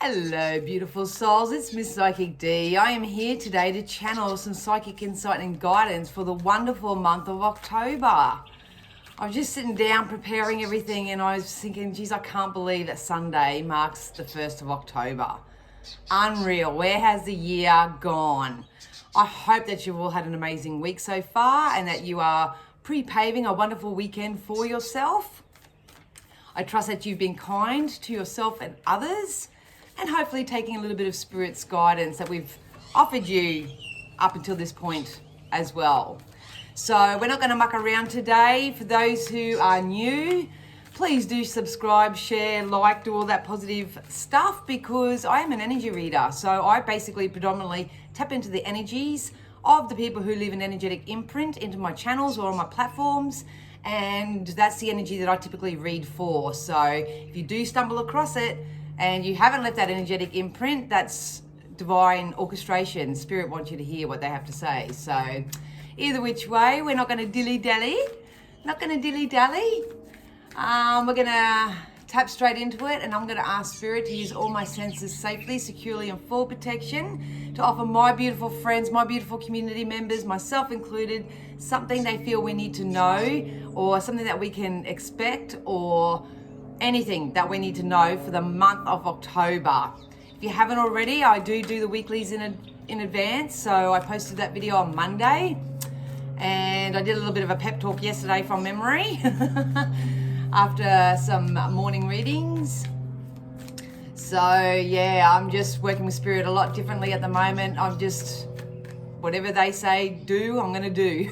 Hello, beautiful souls. It's Miss Psychic D. I am here today to channel some psychic insight and guidance for the wonderful month of October. I was just sitting down preparing everything and I was thinking, geez, I can't believe that Sunday marks the 1st of October. Unreal. Where has the year gone? I hope that you've all had an amazing week so far and that you are pre-paving a wonderful weekend for yourself. I trust that you've been kind to yourself and others, and hopefully taking a little bit of Spirit's guidance that we've offered you up until this point as well. So we're not going to muck around today. For those who are new, please do subscribe, share, like, do all that positive stuff, because I am an energy reader. So I basically predominantly tap into the energies of the people who leave an energetic imprint into my channels or on my platforms. And that's the energy that I typically read for. So if you do stumble across it, and you haven't left that energetic imprint, that's divine orchestration. Spirit wants you to hear what they have to say. So either which way, we're not going to dilly-dally. Not going to dilly-dally. We're going to tap straight into it, and I'm going to ask Spirit to use all my senses safely, securely, and for protection to offer my beautiful friends, my beautiful community members, myself included, something they feel we need to know, or something that we can expect, or anything that we need to know for the month of October. If you haven't already, I do the weeklies in advance. So I posted that video on Monday, and I did a little bit of a pep talk yesterday from memory after some morning readings. So yeah, I'm just working with Spirit a lot differently at the moment. I'm just, whatever they say do, I'm gonna do.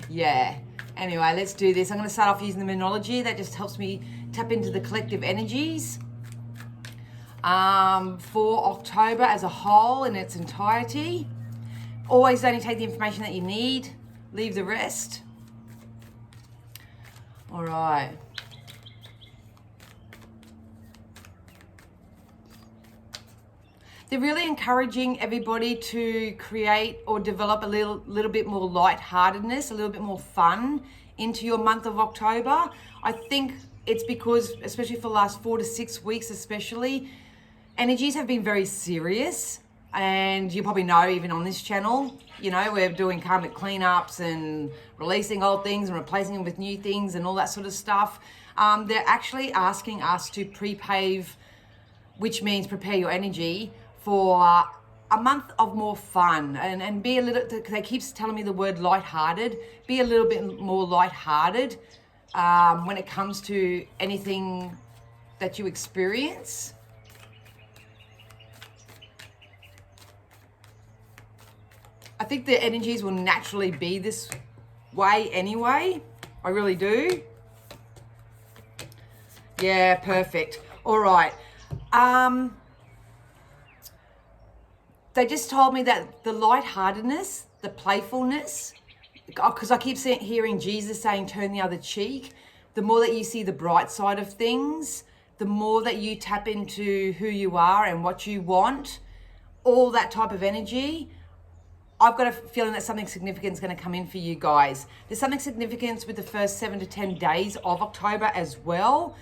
Yeah. Anyway, let's do this. I'm going to start off using the Monology. That just helps me tap into the collective energies for October as a whole in its entirety. Always only take the information that you need. Leave the rest. All right. They're really encouraging everybody to create or develop a little bit more lightheartedness, a little bit more fun into your month of October. I think it's because, especially for the last 4 to 6 weeks especially, energies have been very serious. And you probably know, even on this channel, you know, we're doing karmic cleanups and releasing old things and replacing them with new things and all that sort of stuff. They're actually asking us to pre-pave, which means prepare your energy for a month of more fun and be a little, they keep telling me the word lighthearted, be a little bit more lighthearted when it comes to anything that you experience. I think the energies will naturally be this way anyway. I really do. Yeah, perfect. All right. They just told me that the lightheartedness, the playfulness, because I keep hearing Jesus saying, turn the other cheek. The more that you see the bright side of things, the more that you tap into who you are and what you want, all that type of energy. I've got a feeling that something significant is going to come in for you guys. There's something significant with the first 7 to 10 days of October as well.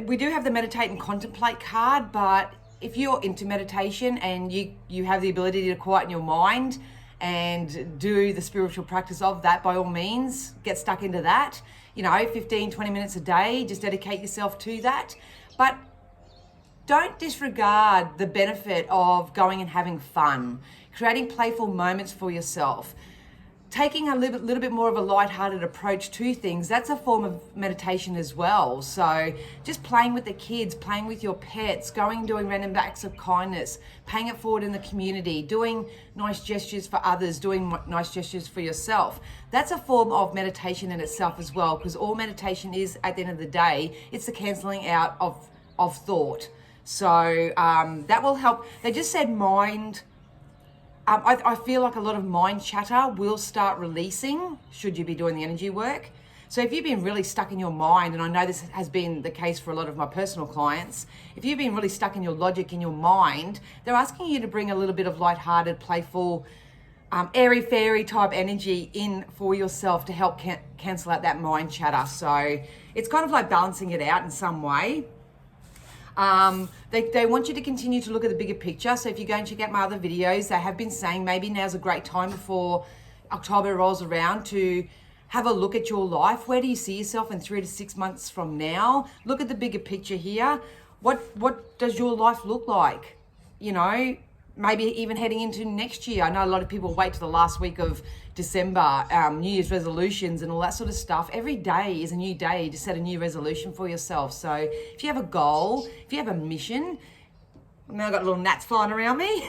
We do have the meditate and contemplate card, but if you're into meditation and you have the ability to quieten your mind and do the spiritual practice of that, by all means, get stuck into that. You know, 15, 20 minutes a day, just dedicate yourself to that. But don't disregard the benefit of going and having fun, creating playful moments for yourself. Taking a little bit more of a lighthearted approach to things, that's a form of meditation as well. So just playing with the kids, playing with your pets, doing random acts of kindness, paying it forward in the community, doing nice gestures for others, doing nice gestures for yourself. That's a form of meditation in itself as well, because all meditation is, at the end of the day, it's the cancelling out of thought. So that will help. They just said mind. I feel like a lot of mind chatter will start releasing should you be doing the energy work. So if you've been really stuck in your mind, and I know this has been the case for a lot of my personal clients, if you've been really stuck in your logic, in your mind, they're asking you to bring a little bit of lighthearted, playful, airy-fairy type energy in for yourself to help cancel out that mind chatter. So it's kind of like balancing it out in some way. They want you to continue to look at the bigger picture. So if you go and check out my other videos, they have been saying maybe now's a great time before October rolls around to have a look at your life. Where do you see yourself in 3 to 6 months from now? Look at the bigger picture here. What does your life look like? You know, maybe even heading into next year. I know a lot of people wait to the last week of December, New Year's resolutions and all that sort of stuff. Every day is a new day to set a new resolution for yourself. So if you have a goal, if you have a mission, now I've got little gnats flying around me.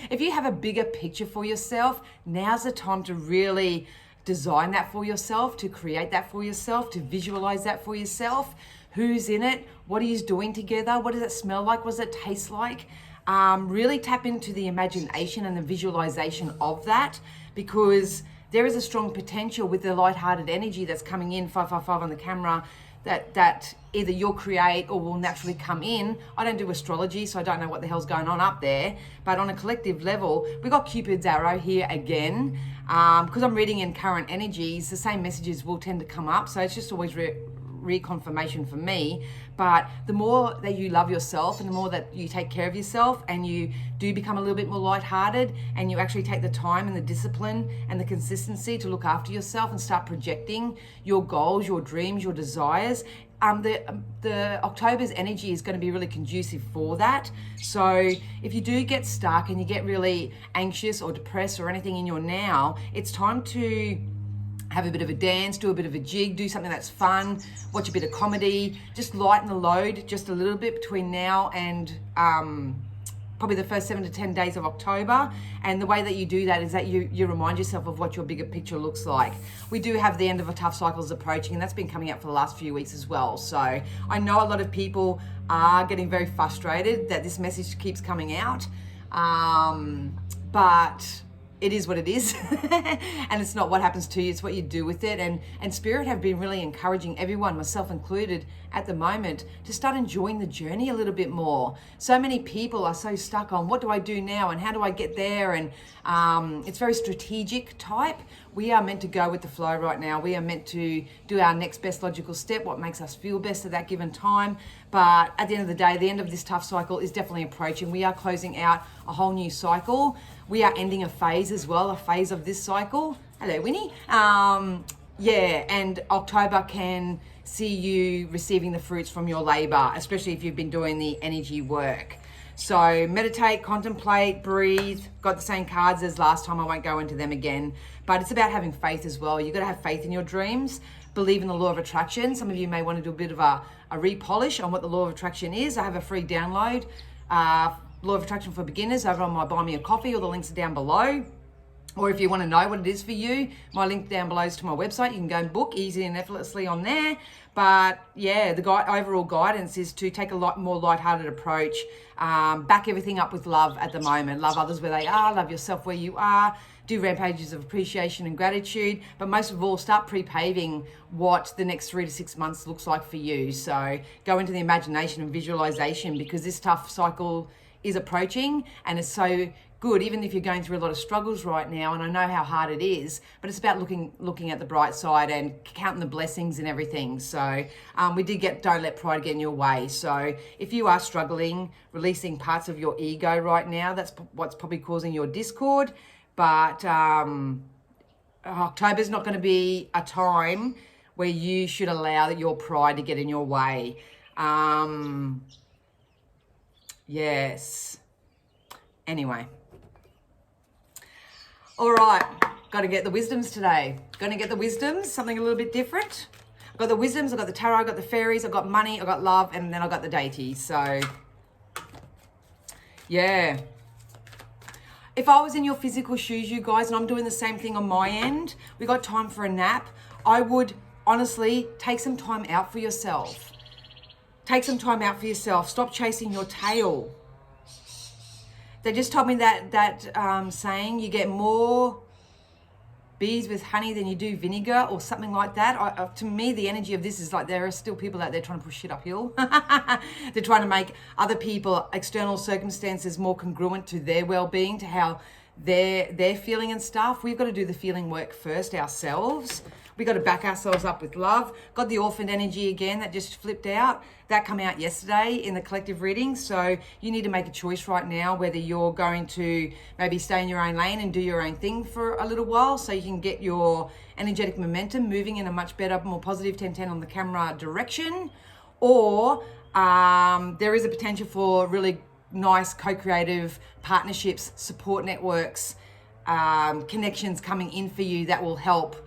If you have a bigger picture for yourself, now's the time to really design that for yourself, to create that for yourself, to visualize that for yourself. Who's in it? What are you doing together? What does it smell like? What does it taste like? Really tap into the imagination and the visualization of that, because there is a strong potential with the lighthearted energy that's coming in 555 on the camera that either you'll create or will naturally come in. I don't do astrology, so I don't know what the hell's going on up there, but on a collective level, we got Cupid's arrow here again. Because I'm reading in current energies, the same messages will tend to come up, so it's just always reconfirmation for me. But the more that you love yourself and the more that you take care of yourself and you do become a little bit more lighthearted and you actually take the time and the discipline and the consistency to look after yourself and start projecting your goals, your dreams, your desires, the October's energy is going to be really conducive for that. So if you do get stuck and you get really anxious or depressed or anything in your now, it's time to have a bit of a dance, do a bit of a jig, do something that's fun, watch a bit of comedy, just lighten the load just a little bit between now and probably the first 7 to 10 days of October. And the way that you do that is that you remind yourself of what your bigger picture looks like. We do have the end of a tough cycle is approaching, and that's been coming up for the last few weeks as well. So I know a lot of people are getting very frustrated that this message keeps coming out, but it is what it is. And it's not what happens to you, it's what you do with it. And Spirit have been really encouraging everyone, myself included, at the moment, to start enjoying the journey a little bit more. So many people are so stuck on what do I do now and how do I get there, and it's very strategic type. We are meant to go with the flow right now. We are meant to do our next best logical step, what makes us feel best at that given time. But at the end of the day, the end of this tough cycle is definitely approaching. We are closing out a whole new cycle. We are ending a phase as well, a phase of this cycle. Hello, Winnie. And October can see you receiving the fruits from your labor, especially if you've been doing the energy work. So meditate, contemplate, breathe. Got the same cards as last time. I won't go into them again, but it's about having faith as well. You've got to have faith in your dreams. Believe in the law of attraction. Some of you may want to do a bit of a repolish on what the law of attraction is. I have a free download, Law of Attraction for Beginners, over on my Buy Me a Coffee. All the links are down below. Or if you want to know what it is for you, my link down below is to my website. You can go and book easily and effortlessly on there. But yeah, the overall guidance is to take a lot more lighthearted approach. Back everything up with love at the moment. Love others where they are. Love yourself where you are. Do rampages of appreciation and gratitude. But most of all, start pre-paving what the next 3 to 6 months looks like for you. So go into the imagination and visualization, because this tough cycle is approaching, and it's so good, even if you're going through a lot of struggles right now, and I know how hard it is, but it's about looking at the bright side and counting the blessings and everything. So we did get don't let pride get in your way. So if you are struggling, releasing parts of your ego right now, that's what's probably causing your discord. But October's not going to be a time where you should allow your pride to get in your way. Yes. Anyway. All right. Got to get the wisdoms today. Going to get the wisdoms, something a little bit different. I've got the wisdoms, I've got the tarot, I've got the fairies, I've got money, I've got love, and then I've got the deities. So, yeah. If I was in your physical shoes, you guys, and I'm doing the same thing on my end, we got time for a nap, I would honestly take some time out for yourself. Take some time out for yourself. Stop chasing your tail. They just told me that saying, you get more bees with honey than you do vinegar, or something like that. To me, the energy of this is like there are still people out there trying to push shit uphill. They're trying to make other people, external circumstances, more congruent to their well-being, to how they're feeling and stuff. We've got to do the feeling work first ourselves. We got to back ourselves up with love. Got the orphan energy again that just flipped out. That came out yesterday in the collective reading. So you need to make a choice right now whether you're going to maybe stay in your own lane and do your own thing for a little while so you can get your energetic momentum moving in a much better, more positive 10-10 on the camera direction. Or there is a potential for really nice co-creative partnerships, support networks, connections coming in for you that will help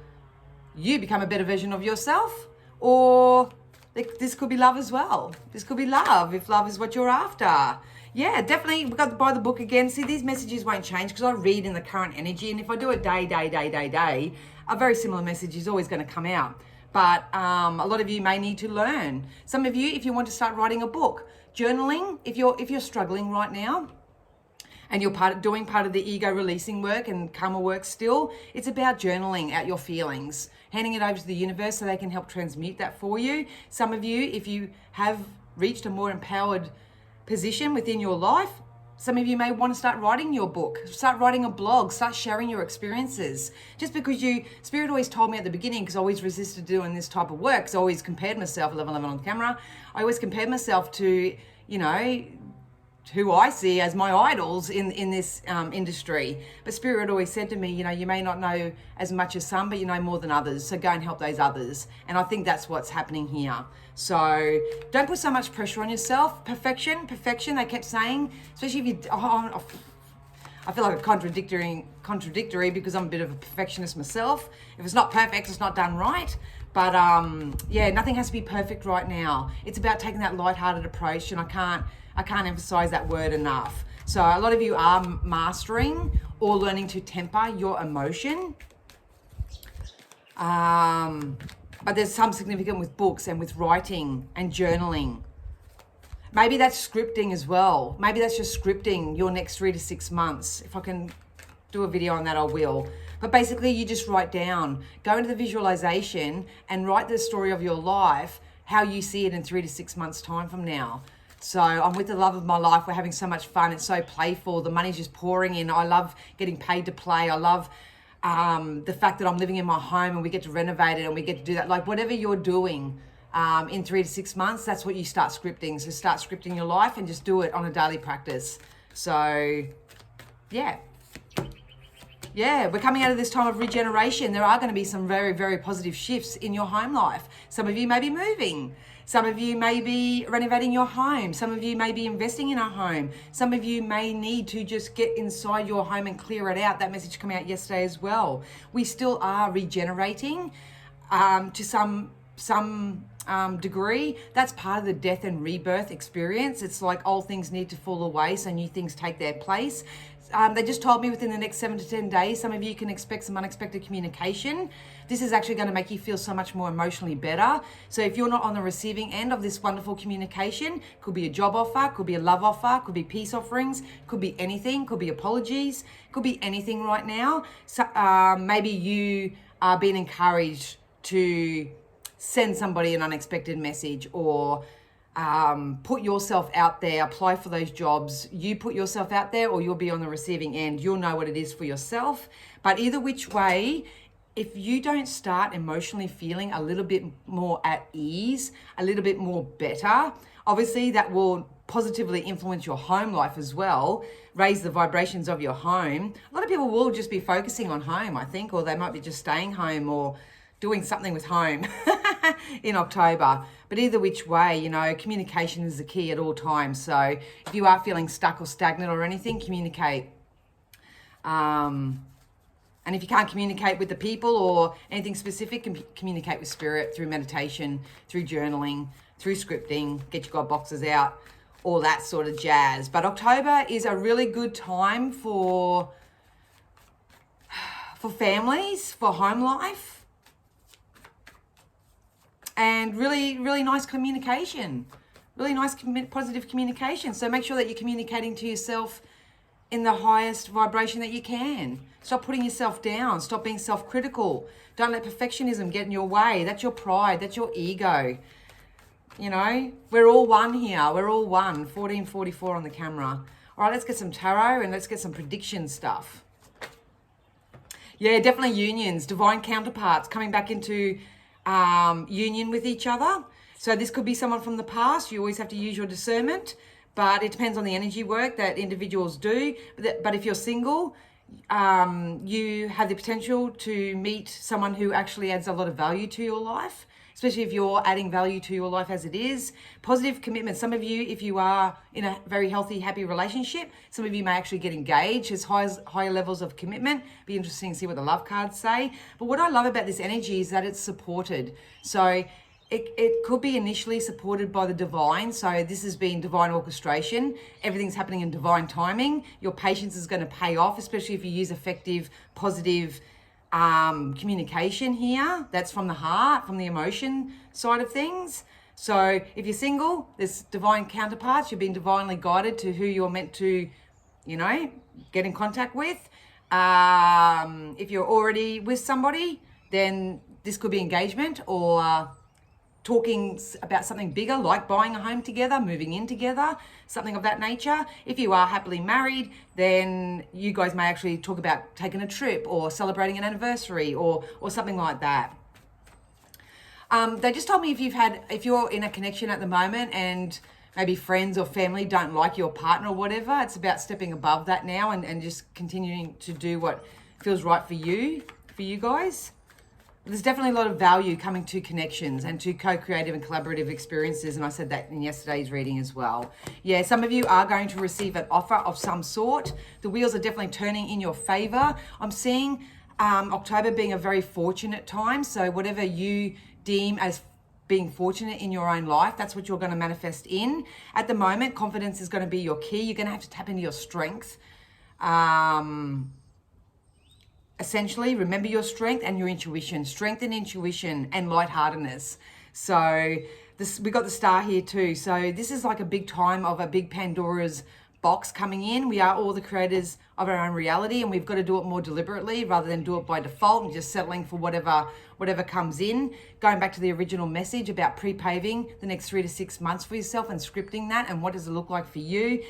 you become a better version of yourself. Or this could be love as well. This could be love if love is what you're after. Yeah, definitely. We've got to buy the book again. See, these messages won't change because I read in the current energy, and if I do it day, a very similar message is always going to come out. But a lot of you may need to learn. Some of you, if you want to start writing a book, journaling, if you're struggling right now, and you're doing part of the ego releasing work and karma work still, it's about journaling out your feelings, handing it over to the universe so they can help transmute that for you. Some of you, if you have reached a more empowered position within your life, some of you may want to start writing your book, start writing a blog, start sharing your experiences. Just because Spirit always told me at the beginning, because I always resisted doing this type of work, because I always compared myself, 11 on camera, I always compared myself to, who I see as my idols in this industry. But Spirit always said to me, you may not know as much as some, but you know more than others. So go and help those others. And I think that's what's happening here. So don't put so much pressure on yourself. Perfection, they kept saying, especially if you, I feel like a contradictory because I'm a bit of a perfectionist myself. If it's not perfect, it's not done right. But nothing has to be perfect right now. It's about taking that lighthearted approach, and I can't emphasize that word enough. So a lot of you are mastering or learning to temper your emotion. But there's some significant with books and with writing and journaling. Maybe that's scripting as well. Maybe that's just scripting your next 3 to 6 months. If I can do a video on that, I will. But basically you just write down, go into the visualization and write the story of your life, how you see it in 3 to 6 months time from now. So I'm with the love of my life. We're having so much fun. It's so playful. The money's just pouring in. I love getting paid to play. I love the fact that I'm living in my home and we get to renovate it and we get to do that. Like whatever you're doing in 3 to 6 months, that's what you start scripting. So start scripting your life and just do it on a daily practice. So yeah, we're coming out of this time of regeneration. There are going to be some very, very positive shifts in your home life. Some of you may be moving. Some of you may be renovating your home. Some of you may be investing in a home. Some of you may need to just get inside your home and clear it out. That message came out yesterday as well. We still are regenerating to some degree. That's part of the death and rebirth experience. It's like old things need to fall away so new things take their place. They just told me within the next 7 to 10 days, some of you can expect some unexpected communication. This is actually going to make you feel so much more emotionally better. So if you're not on the receiving end of this wonderful communication, could be a job offer, could be a love offer, could be peace offerings, could be anything, could be apologies, could be anything right now. So maybe you are being encouraged to send somebody an unexpected message, or put yourself out there, apply for those jobs. You put yourself out there or you'll be on the receiving end. You'll know what it is for yourself. But either which way, if you don't start emotionally feeling a little bit more at ease, a little bit more better, obviously that will positively influence your home life as well, raise the vibrations of your home. A lot of people will just be focusing on home, I think, or they might be just staying home or doing something with home in October. But either which way, communication is the key at all times. So if you are feeling stuck or stagnant or anything, communicate. And if you can't communicate with the people or anything specific, communicate with spirit through meditation, through journaling, through scripting, get your God boxes out, all that sort of jazz. But October is a really good time for families, for home life. And really, really nice communication, really nice positive communication. So make sure that you're communicating to yourself in the highest vibration that you can. Stop putting yourself down. Stop being self-critical. Don't let perfectionism get in your way. That's your pride. That's your ego. We're all one here. We're all one. 1444 on the camera. All right, let's get some tarot and let's get some prediction stuff. Yeah, definitely unions, divine counterparts coming back into union with each other. So this could be someone from the past. You always have to use your discernment, but it depends on the energy work that individuals do. But if you're single, you have the potential to meet someone who actually adds a lot of value to your life, especially if you're adding value to your life as it is. Positive commitment. Some of you, if you are in a very healthy, happy relationship, some of you may actually get engaged. There's higher levels of commitment. Be interesting to see what the love cards say. But what I love about this energy is that it's supported. So it could be initially supported by the divine. So this has been divine orchestration. Everything's happening in divine timing. Your patience is going to pay off, especially if you use effective, positive communication here. That's from the heart, from the emotion side of things. So if you're single, there's divine counterparts. You've been divinely guided to who you're meant to, get in contact with. If you're already with somebody, then this could be engagement or talking about something bigger, like buying a home together, moving in together, something of that nature. If you are happily married, then you guys may actually talk about taking a trip or celebrating an anniversary or something like that. They just told me if you're in a connection at the moment and maybe friends or family don't like your partner or whatever, it's about stepping above that now and just continuing to do what feels right for you guys. There's definitely a lot of value coming to connections and to co-creative and collaborative experiences. And I said that in yesterday's reading as well. Yeah, some of you are going to receive an offer of some sort. The wheels are definitely turning in your favor. I'm seeing October being a very fortunate time. So whatever you deem as being fortunate in your own life, that's what you're going to manifest in. At the moment, confidence is going to be your key. You're going to have to tap into your strength. Essentially, remember your strength and your intuition. Strength and intuition and lightheartedness. So we got the star here too. So this is like a big time of a big Pandora's box coming in. We are all the creators of our own reality, and we've got to do it more deliberately rather than do it by default and just settling for whatever comes in. Going back to the original message about pre-paving the next 3 to 6 months for yourself and scripting that, and what does it look like for you,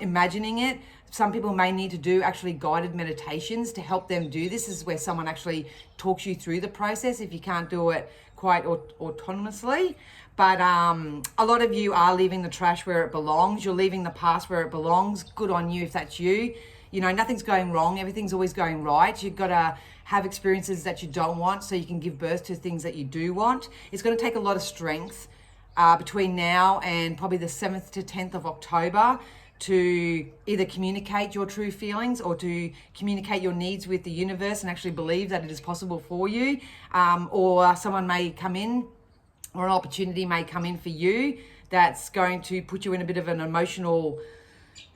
imagining it. Some people may need to do actually guided meditations to help them do this. This is where someone actually talks you through the process if you can't do it quite autonomously. But a lot of you are leaving the trash where it belongs. You're leaving the past where it belongs. Good on you if that's you. Nothing's going wrong. Everything's always going right. You've got to have experiences that you don't want so you can give birth to things that you do want. It's going to take a lot of strength between now and probably the 7th to 10th of October to either communicate your true feelings or to communicate your needs with the universe and actually believe that it is possible for you. Or someone may come in, or an opportunity may come in for you that's going to put you in a bit of an emotional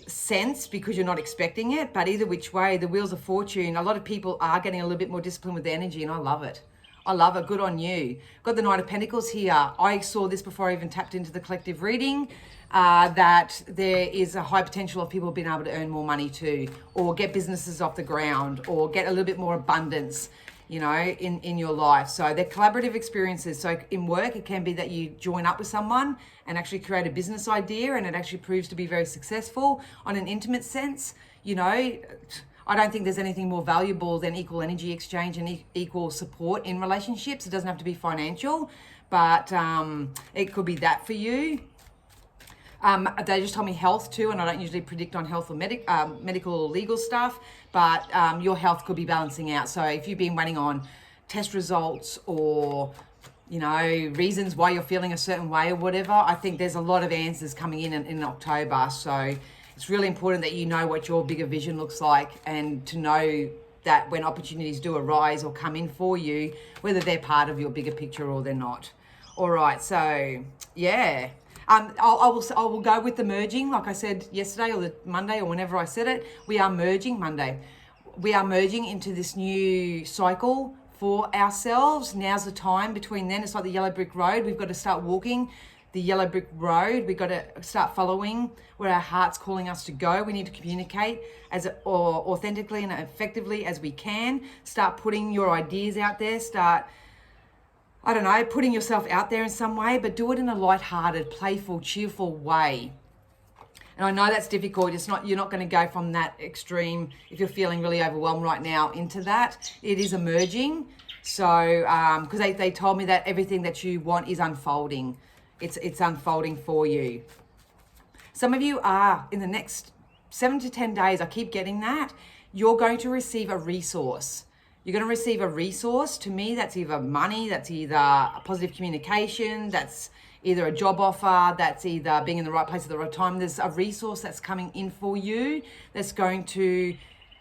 sense because you're not expecting it. But either which way, the wheels of fortune, a lot of people are getting a little bit more disciplined with their energy, and I love it. I love it. Good on you. Got the Knight of Pentacles here. I saw this before I even tapped into the collective reading, that there is a high potential of people being able to earn more money too, or get businesses off the ground, or get a little bit more abundance, in your life. So they're collaborative experiences. So in work, it can be that you join up with someone and actually create a business idea, and it actually proves to be very successful. On an intimate sense, I don't think there's anything more valuable than equal energy exchange and equal support in relationships. It doesn't have to be financial, but it could be that for you. They just told me health too, and I don't usually predict on health or medical or legal stuff, but your health could be balancing out. So if you've been waiting on test results or reasons why you're feeling a certain way or whatever, I think there's a lot of answers coming in October. So it's really important that you know what your bigger vision looks like, and to know that when opportunities do arise or come in for you, whether they're part of your bigger picture or they're not. All right, so yeah. I will go with the merging, like I said yesterday or the Monday or whenever I said it. We are merging Monday. We are merging into this new cycle for ourselves. Now's the time. Between then, it's like the yellow brick road. We've got to start walking the yellow brick road. We've got to start following where our heart's calling us to go. We need to communicate as authentically and effectively as we can. Start putting your ideas out there. Start, putting yourself out there in some way, but do it in a lighthearted, playful, cheerful way. And I know that's difficult. You're not going to go from that extreme, if you're feeling really overwhelmed right now, into that. It is emerging. So, because they told me that everything that you want is unfolding. It's unfolding for you. Some of you are, in the next 7 to 10 days, I keep getting that, you're going to receive a resource. You're going to receive a resource. To me, that's either money, that's either a positive communication, that's either a job offer, that's either being in the right place at the right time. There's a resource that's coming in for you that's going to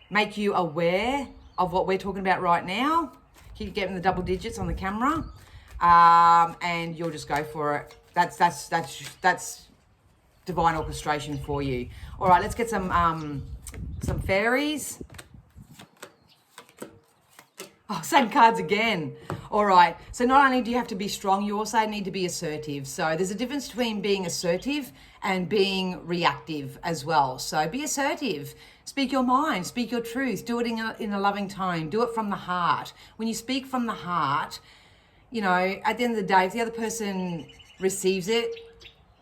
make you aware of what we're talking about right now. Keep getting the double digits on the camera, and you'll just go for it. That's divine orchestration for you. All right, let's get some fairies. Oh, same cards again. All right. So not only do you have to be strong, you also need to be assertive. So there's a difference between being assertive and being reactive as well. So be assertive. Speak your mind. Speak your truth. Do it in a loving tone. Do it from the heart. When you speak from the heart, you know, at the end of the day, if the other person receives it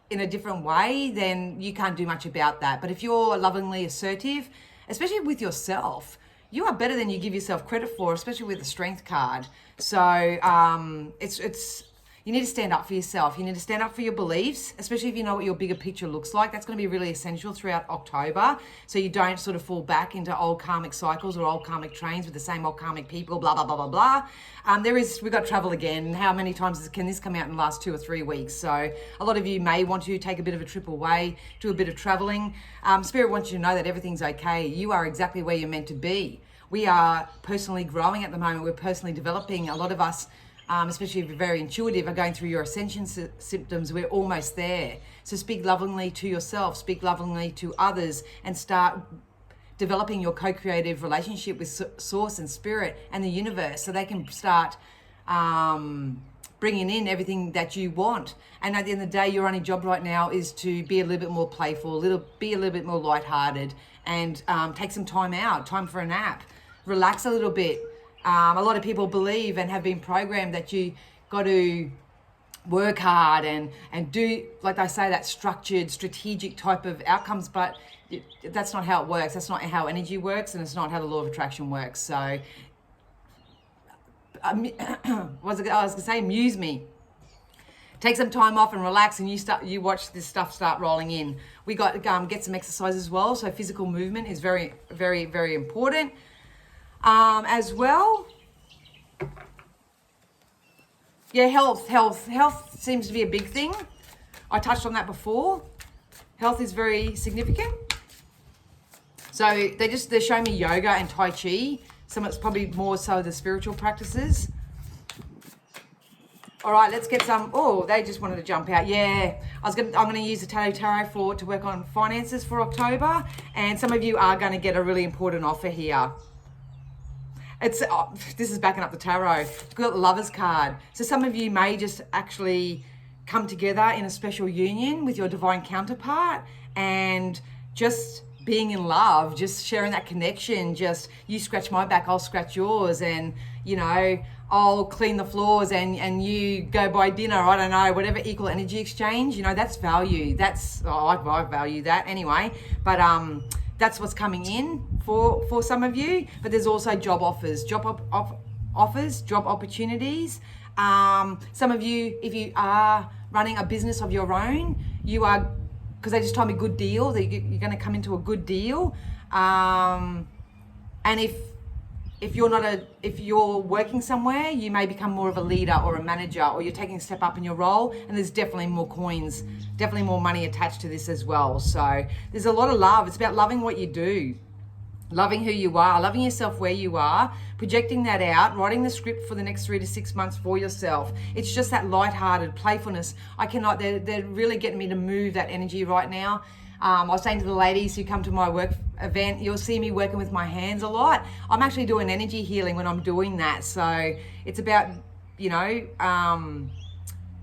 in a different way, then you can't do much about that. But if you're lovingly assertive, especially with yourself, you are better than you give yourself credit for, especially with the strength card. So you need to stand up for yourself. You need to stand up for your beliefs, especially if you know what your bigger picture looks like. That's going to be really essential throughout October, so you don't sort of fall back into old karmic cycles or old karmic trains with the same old karmic people, blah, blah, blah, blah, blah. We've got travel again. How many times can this come out in the last 2 or 3 weeks? So a lot of you may want to take a bit of a trip away, do a bit of traveling. Spirit wants you to know that everything's okay. You are exactly where you're meant to be. We are personally growing at the moment. We're personally developing. A lot of us, especially if you're very intuitive, are going through your ascension symptoms. We're almost there. So speak lovingly to yourself, speak lovingly to others, and start developing your co-creative relationship with Source and Spirit and the universe, so they can start bringing in everything that you want. And at the end of the day, your only job right now is to be a little bit more playful, be a little bit more lighthearted, and take some time out, time for a nap, relax a little bit. A lot of people believe and have been programmed that you got to work hard and do, like they say, that structured, strategic type of outcomes, but that's not how it works. That's not how energy works, and it's not how the law of attraction works. So, I was going to say, amuse me. Take some time off and relax, and you watch this stuff start rolling in. We got get some exercise as well. So physical movement is very, very, very important. As well. Yeah, health seems to be a big thing. I touched on that before. Health is very significant. So they're showing me yoga and Tai Chi. It's probably more so the spiritual practices. All right, let's get some. Oh, they just wanted to jump out. Yeah, I'm gonna use the Tarot to work on finances for October, and some of you are going to get a really important offer here. This is backing up the tarot. We've got the Lover's card. So some of you may just actually come together in a special union with your divine counterpart and just being in love, just sharing that connection, just you scratch my back, I'll scratch yours, and you know, I'll clean the floors and you go buy dinner, I don't know, whatever, equal energy exchange, you know, that's value. I value that anyway, but that's what's coming in for some of you. But there's also job offers, job opportunities. Some of you, if you are running a business of your own, you are, because they just told me good deal, that you're going to come into a good deal. And if you're working somewhere, you may become more of a leader or a manager, or you're taking a step up in your role, and there's definitely more coins, definitely more money attached to this as well. So there's a lot of love. It's about loving what you do, loving who you are, loving yourself where you are, projecting that out, writing the script for the next 3 to 6 months for yourself. It's just that lighthearted playfulness. They're really getting me to move that energy right now. I was saying to the ladies who come to my work event, you'll see me working with my hands a lot. I'm actually doing energy healing when I'm doing that. So it's about, you know,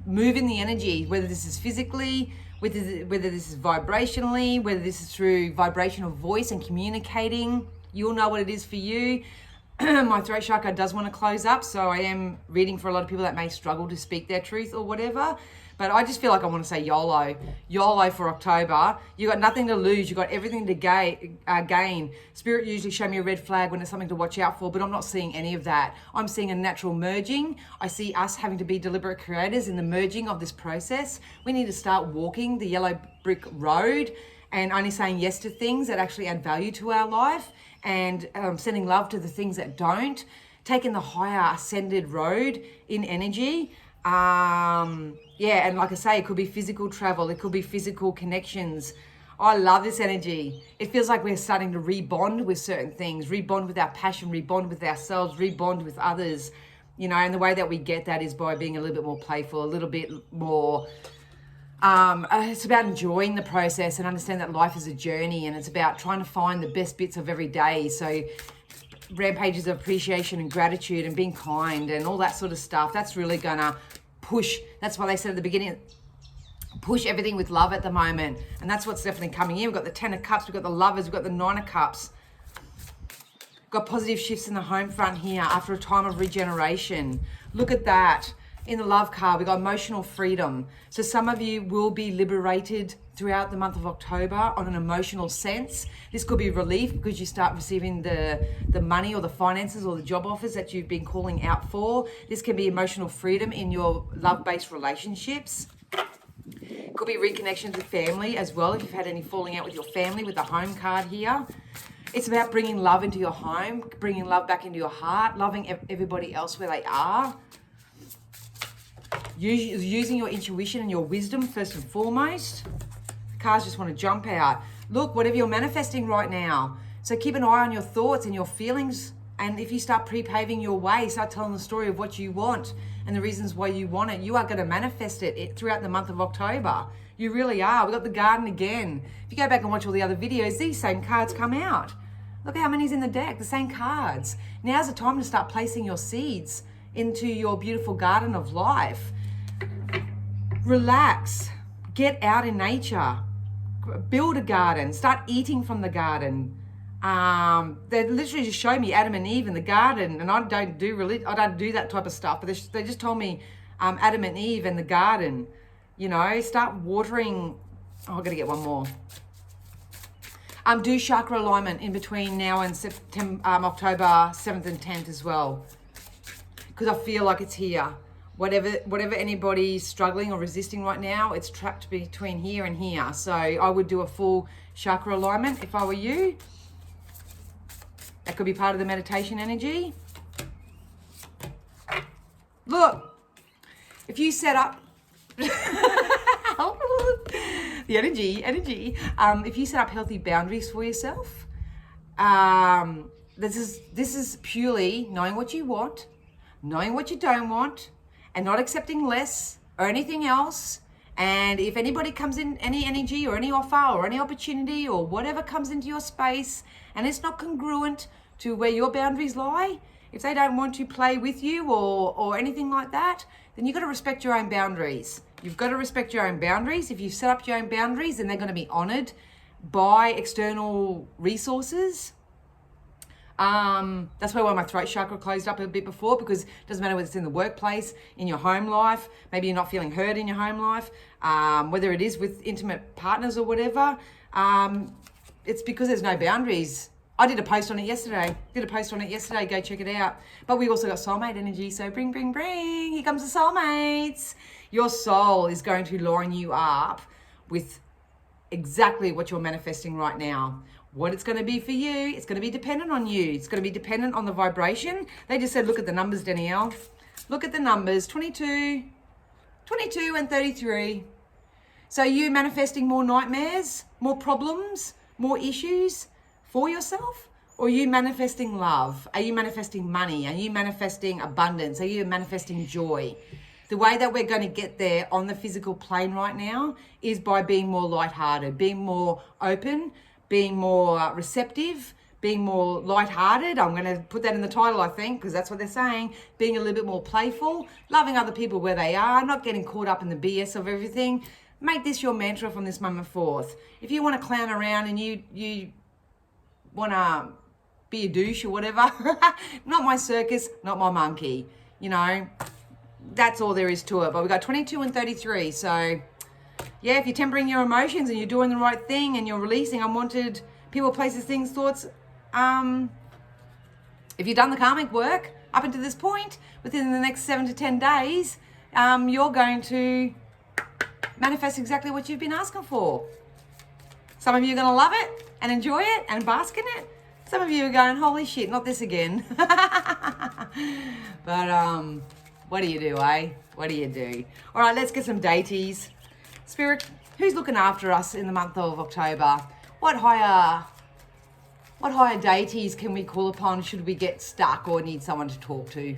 moving the energy, whether this is physically, whether this is vibrationally, whether this is through vibrational voice and communicating. You'll know what it is for you. My throat chakra does want to close up, so I am reading for a lot of people that may struggle to speak their truth or whatever. But I just feel like I want to say YOLO. YOLO for October. You got nothing to lose. You got everything to gain. Spirit usually show me a red flag when it's something to watch out for, but I'm not seeing any of that. I'm seeing a natural merging. I see us having to be deliberate creators in the merging of this process. We need to start walking the yellow brick road and only saying yes to things that actually add value to our life, and sending love to the things that don't. Taking the higher ascended road in energy. Yeah, and like I say, it could be physical travel, it could be physical connections. I love this energy. It feels like we're starting to rebond with certain things, rebond with our passion, rebond with ourselves, rebond with others, you know, and the way that we get that is by being a little bit more playful, a little bit more, it's about enjoying the process and understand that life is a journey, and it's about trying to find the best bits of every day. So rampages of appreciation and gratitude and being kind and all that sort of stuff, that's really gonna push. That's why they said at the beginning, push everything with love at the moment, and that's what's definitely coming in. We've got the 10 of Cups, we've got the Lovers, we've got the 9 of Cups. Got positive shifts in the home front here after a time of regeneration. Look at that. In the Love card, we got emotional freedom. So some of you will be liberated throughout the month of October on an emotional sense. This could be relief because you start receiving the money or the finances or the job offers that you've been calling out for. This can be emotional freedom in your love-based relationships. It could be reconnections with family as well, if you've had any falling out with your family, with the Home card here. It's about bringing love into your home, bringing love back into your heart, loving everybody else where they are. Using your intuition and your wisdom first and foremost. The cards just want to jump out. Look, whatever you're manifesting right now. So keep an eye on your thoughts and your feelings. And if you start pre-paving your way, start telling the story of what you want and the reasons why you want it, you are going to manifest it throughout the month of October. You really are. We've got the Garden again. If you go back and watch all the other videos, these same cards come out. Look how many's in the deck, the same cards. Now's the time to start placing your seeds into your beautiful garden of life. Relax, get out in nature, build a garden, start eating from the garden. They literally just showed me Adam and Eve in the garden, and I don't do that type of stuff, but they just told me Adam and Eve in the garden. You know, start watering. Oh, I've got to get one more. Do chakra alignment in between now and October 7th and 10th as well, because I feel like it's here. Whatever anybody's struggling or resisting right now, it's trapped between here and here. So I would do a full chakra alignment if I were you. That could be part of the meditation energy. Look, if you set up the energy. If you set up healthy boundaries for yourself, this is purely knowing what you want, knowing what you don't want, and not accepting less or anything else. And if anybody comes in, any energy or any offer or any opportunity or whatever comes into your space and it's not congruent to where your boundaries lie, if they don't want to play with you or anything like that, then you've got to respect your own boundaries. You've got to respect your own boundaries. If you've set up your own boundaries, then they're going to be honored by external resources. That's why my throat chakra closed up a bit before, because it doesn't matter whether it's in the workplace, in your home life, maybe you're not feeling heard in your home life, whether it is with intimate partners or whatever, it's because there's no boundaries. I did a post on it yesterday. Go check it out. But we also got soulmate energy, so bring. Here comes the soulmates. Your soul is going to line you up with exactly what you're manifesting right now. What it's going to be for you, it's going to be dependent on you. It's going to be dependent on the vibration. They just said, look at the numbers, Danielle. Look at the numbers, 22 and 33. So you manifesting more nightmares, more problems, more issues for yourself? Or are you manifesting love? Are you manifesting money? Are you manifesting abundance? Are you manifesting joy? The way that we're going to get there on the physical plane right now is by being more lighthearted, being more open, being more receptive, being more lighthearted. I'm going to put that in the title, I think, because that's what they're saying. Being a little bit more playful, loving other people where they are, not getting caught up in the BS of everything. Make this your mantra from this moment forth. If you want to clown around and you want to be a douche or whatever, not my circus, not my monkey. You know, that's all there is to it. But we've got 22 and 33. So yeah, if you're tempering your emotions and you're doing the right thing and you're releasing unwanted people, places, things, thoughts, if you've done the karmic work up until this point, within the next 7 to 10 days, you're going to manifest exactly what you've been asking for. Some of you are going to love it and enjoy it and bask in it. Some of you are going, holy shit, not this again. But what do you do, eh? What do you do? All right, let's get some deities. Spirit, who's looking after us in the month of October? What higher deities can we call upon should we get stuck or need someone to talk to?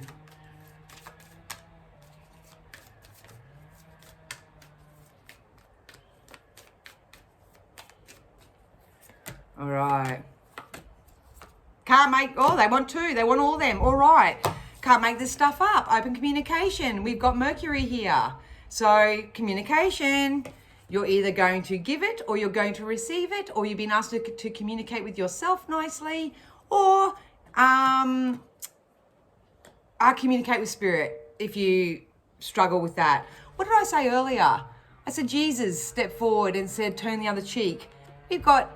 All right. Can't make, oh, they want two. They want all of them. All right. Can't make this stuff up. Open communication. We've got Mercury here. So communication, you're either going to give it or you're going to receive it, or you've been asked to communicate with yourself nicely, or communicate with spirit if you struggle with that. What did I say earlier? I said Jesus stepped forward and said, turn the other cheek. We've got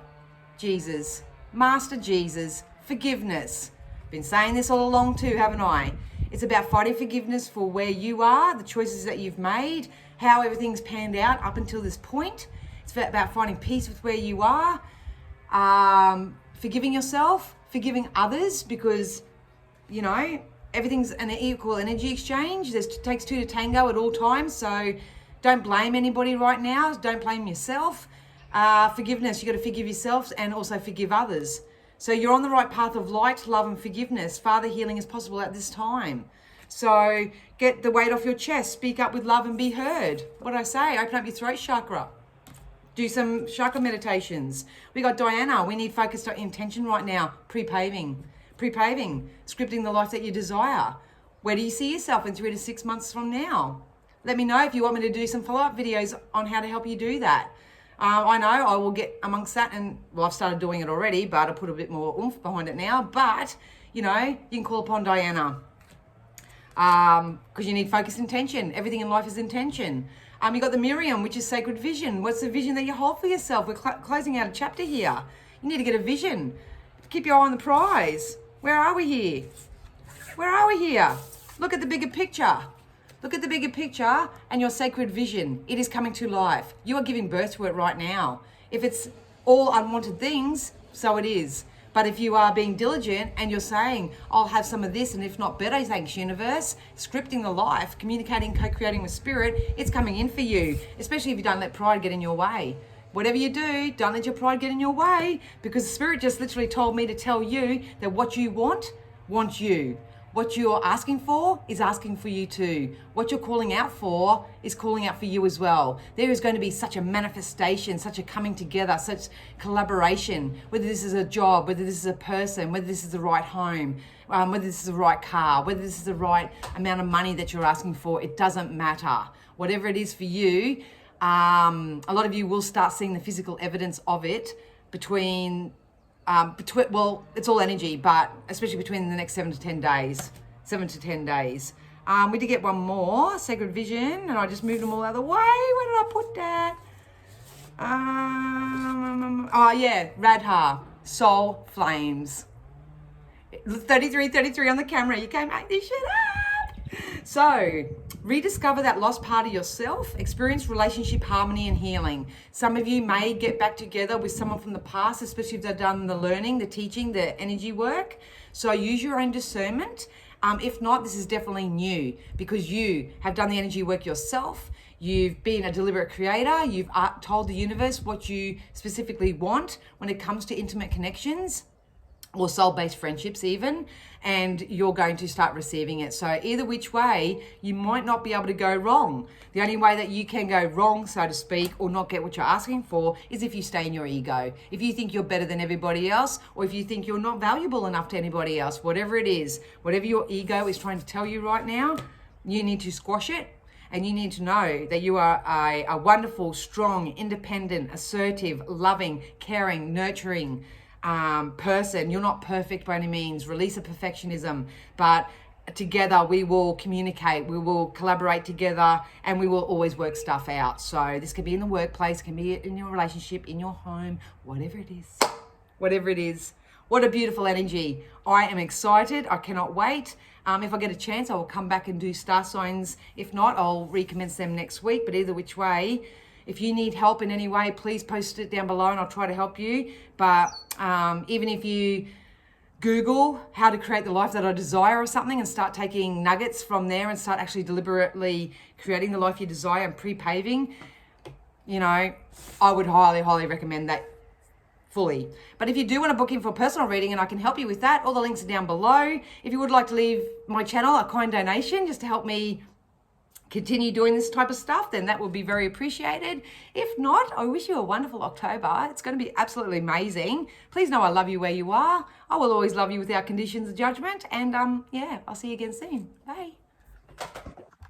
Jesus, Master Jesus, forgiveness. Been saying this all along too, haven't I? It's about fighting forgiveness for where you are, the choices that you've made, how everything's panned out up until this point. It's about finding peace with where you are, forgiving yourself, forgiving others, because, you know, everything's an equal energy exchange. It takes two to tango at all times, so don't blame anybody right now. Don't blame yourself. Forgiveness, you got to forgive yourself and also forgive others. So you're on the right path of light, love and forgiveness. Father, healing is possible at this time. So get the weight off your chest, speak up with love and be heard. What did I say? Open up your throat chakra. Do some chakra meditations. We got Diana. We need focused intention right now. Pre-paving, scripting the life that you desire. Where do you see yourself in 3 to 6 months from now? Let me know if you want me to do some follow-up videos on how to help you do that. I know I will get amongst that, and well, I've started doing it already, but I put a bit more oomph behind it now. But, you know, you can call upon Diana because you need focused intention. Everything in life is intention. You got the Miriam, which is sacred vision. What's the vision that you hold for yourself? We're closing out a chapter here. You need to get a vision. Keep your eye on the prize. Where are we here? Where are we here? Look at the bigger picture. Look at the bigger picture and your sacred vision. It is coming to life. You are giving birth to it right now. If it's all unwanted things, so it is. But if you are being diligent and you're saying, I'll have some of this, and if not better, thanks universe, scripting the life, communicating, co-creating with spirit, it's coming in for you, especially if you don't let pride get in your way. Whatever you do, don't let your pride get in your way, because the spirit just literally told me to tell you that what you want, wants you. What you're asking for is asking for you too. What you're calling out for is calling out for you as well. There is going to be such a manifestation, such a coming together, such collaboration, whether this is a job, whether this is a person, whether this is the right home, whether this is the right car, whether this is the right amount of money that you're asking for, it doesn't matter. Whatever it is for you, a lot of you will start seeing the physical evidence of it well, it's all energy, but especially between the next 7 to 10 days. 7 to 10 days. We did get one more, Sacred Vision, and I just moved them all out of the way. Where did I put that? Oh yeah, Radha, Soul Flames. 33 on the camera. You can't make this shit up. So, rediscover that lost part of yourself, experience relationship harmony and healing. Some of you may get back together with someone from the past, especially if they've done the learning, the teaching, the energy work. So use your own discernment. If not, this is definitely new because you have done the energy work yourself. You've been a deliberate creator. You've told the universe what you specifically want when it comes to intimate connections or soul-based friendships even, and you're going to start receiving it. So either which way, you might not be able to go wrong. The only way that you can go wrong, so to speak, or not get what you're asking for is if you stay in your ego. If you think you're better than everybody else, or if you think you're not valuable enough to anybody else, whatever it is, whatever your ego is trying to tell you right now, you need to squash it. And you need to know that you are a wonderful, strong, independent, assertive, loving, caring, nurturing person. You're not perfect by any means. Release of perfectionism, but together we will communicate, we will collaborate together, and we will always work stuff out. So this could be in the workplace, can be in your relationship, in your home, whatever it is. Whatever it is. What a beautiful energy. I am excited. I cannot wait. If I get a chance, I will come back and do star signs. If not, I'll recommence them next week. But either which way, if you need help in any way, please post it down below and I'll try to help you. But even if you Google how to create the life that I desire or something and start taking nuggets from there and start actually deliberately creating the life you desire and pre-paving, you know, I would highly, highly recommend that fully. But if you do want to book in for a personal reading and I can help you with that, all the links are down below. If you would like to leave my channel a kind donation just to help me continue doing this type of stuff, then that would be very appreciated. If not, I wish you a wonderful October. It's going to be absolutely amazing. Please know I love you where you are. I will always love you without conditions of judgment. And yeah, I'll see you again soon. Bye.